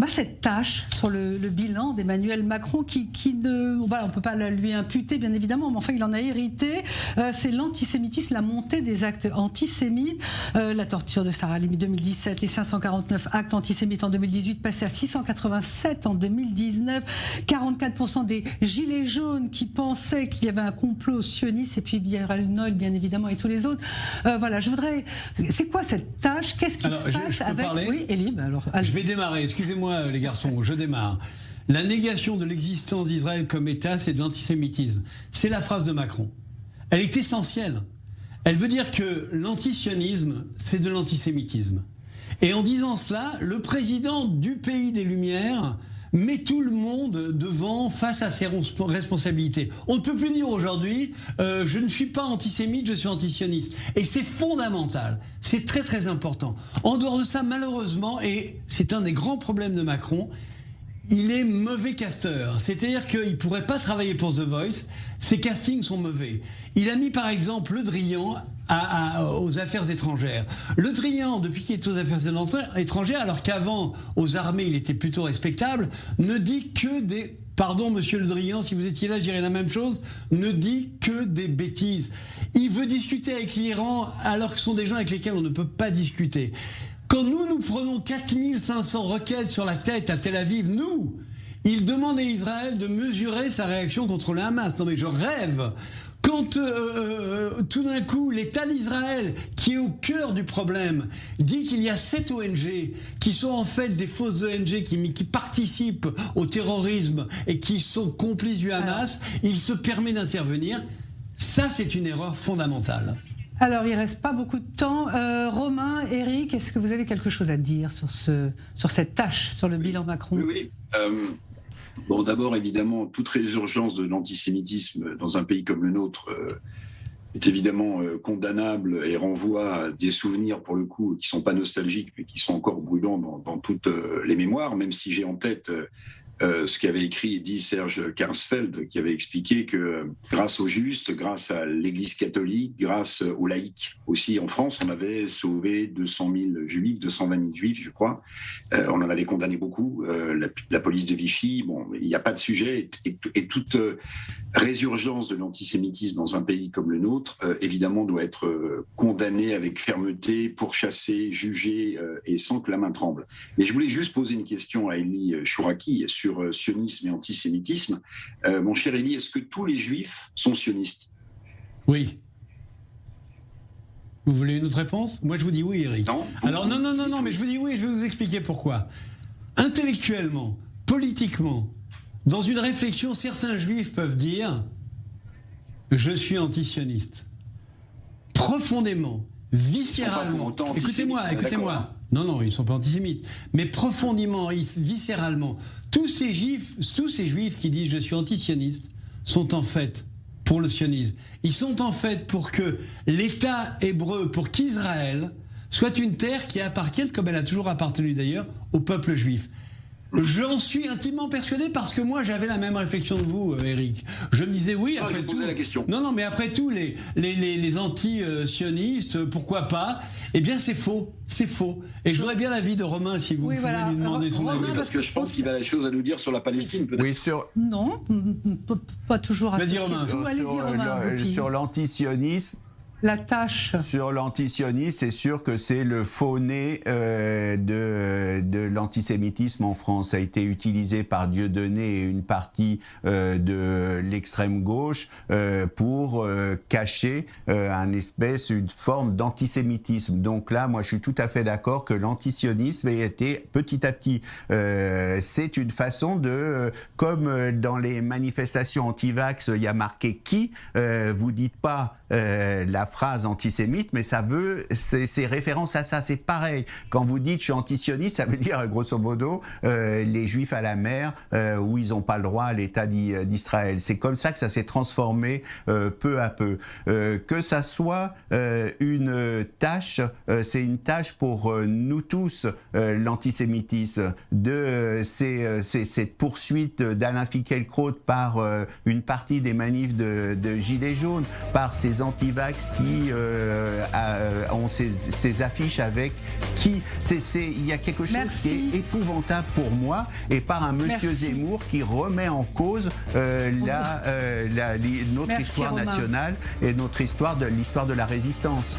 cette tâche sur le bilan d'Emmanuel Macron qui ne, voilà, on ne peut pas lui imputer bien évidemment, mais enfin il en a hérité, c'est l'antisémitisme, la montée des actes antisémites, la torture de Sarah Halimi 2017, les 549 actes antisémites en 2018 passés à 687 en 2019, 44% des gilets jaunes qui pensaient qu'il y avait un complot sioniste, et puis Gérald Noël bien évidemment et tous les autres. Voilà, je voudrais, c'est quoi cette tâche, qu'est-ce qui se passe avec... Oui, Elie, alors, je vais démarrer, excusez-moi les garçons, je démarre. La négation de l'existence d'Israël comme État, c'est de l'antisémitisme. C'est la phrase de Macron. Elle est essentielle. Elle veut dire que l'antisionisme, c'est de l'antisémitisme. Et en disant cela, le président du pays des Lumières met tout le monde devant, face à ses responsabilités. On ne peut plus dire aujourd'hui je ne suis pas antisémite, je suis antisioniste. Et c'est fondamental, c'est très très important. En dehors de ça, malheureusement, et c'est un des grands problèmes de Macron, il est mauvais casteur. C'est-à-dire qu'il ne pourrait pas travailler pour The Voice, ses castings sont mauvais. Il a mis par exemple Le Drian aux affaires étrangères. Le Drian, depuis qu'il est aux affaires étrangères, alors qu'avant, aux armées, il était plutôt respectable, ne dit que des... Pardon, monsieur Le Drian, si vous étiez là, je dirais la même chose, ne dit que des bêtises. Il veut discuter avec l'Iran alors que ce sont des gens avec lesquels on ne peut pas discuter. Quand nous prenons 4500 roquettes sur la tête à Tel Aviv, il demande à Israël de mesurer sa réaction contre le Hamas. Non mais je rêve. Quand tout d'un coup l'État d'Israël, qui est au cœur du problème, dit qu'il y a 7 ONG qui sont en fait des fausses ONG qui participent au terrorisme et qui sont complices du Hamas, il se permet d'intervenir. Ça, c'est une erreur fondamentale. Alors, il ne reste pas beaucoup de temps. Romain, Éric, est-ce que vous avez quelque chose à dire sur cette tâche, sur le bilan Macron ? Oui. Bon, d'abord, évidemment, toute résurgence de l'antisémitisme dans un pays comme le nôtre est évidemment condamnable et renvoie à des souvenirs, pour le coup, qui ne sont pas nostalgiques, mais qui sont encore brûlants dans toutes les mémoires, même si j'ai en tête... ce qu'avait écrit et dit Serge Karsfeld, qui avait expliqué que grâce aux justes, grâce à l'Église catholique, grâce aux laïcs aussi en France, on avait sauvé 200 000 juifs, 220 000 juifs, je crois. On en avait condamné beaucoup. La police de Vichy, bon, il n'y a pas de sujet. Et toute résurgence de l'antisémitisme dans un pays comme le nôtre, évidemment, doit être condamnée avec fermeté, pourchassée, jugée et sans que la main tremble. Mais je voulais juste poser une question à Elie Chouraki sur sionisme et antisémitisme. Mon cher Elie, est-ce que tous les juifs sont sionistes ? Oui. Vous voulez une autre réponse ? Moi, je vous dis oui, Éric. Non. Alors, non, mais je vous dis oui, je vais vous expliquer pourquoi. Intellectuellement, politiquement, dans une réflexion, certains juifs peuvent dire « je suis antisioniste ». Profondément, viscéralement. Écoutez-moi. Non, ils ne sont pas antisémites. Mais profondément, viscéralement, tous ces juifs qui disent « je suis antisioniste » sont en fait pour le sionisme. Ils sont en fait pour que l'État hébreu, pour qu'Israël soit une terre qui appartienne, comme elle a toujours appartenu d'ailleurs, au peuple juif. J'en suis intimement persuadé parce que moi j'avais la même réflexion que vous, Éric. Je me disais oui, après tout. La question. Non, mais après tout, les anti-sionistes, pourquoi pas ? Eh bien, c'est faux. Et je voudrais bien l'avis de Romain, si vous pouvez lui demander son avis. Parce que je pense qu'il a des choses à nous dire sur la Palestine, peut-être. Oui, Non, pas toujours associé. Vas-y, Romain. Allez-y, Romain. Sur l'antisionisme. La tâche. Sur l'antisionisme, c'est sûr que c'est le faux nez de l'antisémitisme en France. Ça a été utilisé par Dieudonné et une partie de l'extrême gauche pour cacher une forme d'antisémitisme. Donc là, moi, je suis tout à fait d'accord que l'antisionisme a été petit à petit. C'est une façon de, comme dans les manifestations anti-vax, il y a marqué qui. Vous dites pas la phrase antisémite, mais c'est référence à ça. C'est pareil. Quand vous dites je suis antisioniste, ça veut dire grosso modo les Juifs à la mer où ils n'ont pas le droit à l'État d'Israël. C'est comme ça que ça s'est transformé peu à peu. Que ça soit une tâche, c'est une tâche pour nous tous, l'antisémitisme, cette poursuite d'Alain Finkielkraut par une partie des manifs de Gilets jaunes, par ces antivax qui ont ces affiches avec qui. Il y a quelque chose qui est épouvantable pour moi, et par un monsieur Zemmour qui remet en cause notre histoire nationale et l'histoire de la résistance.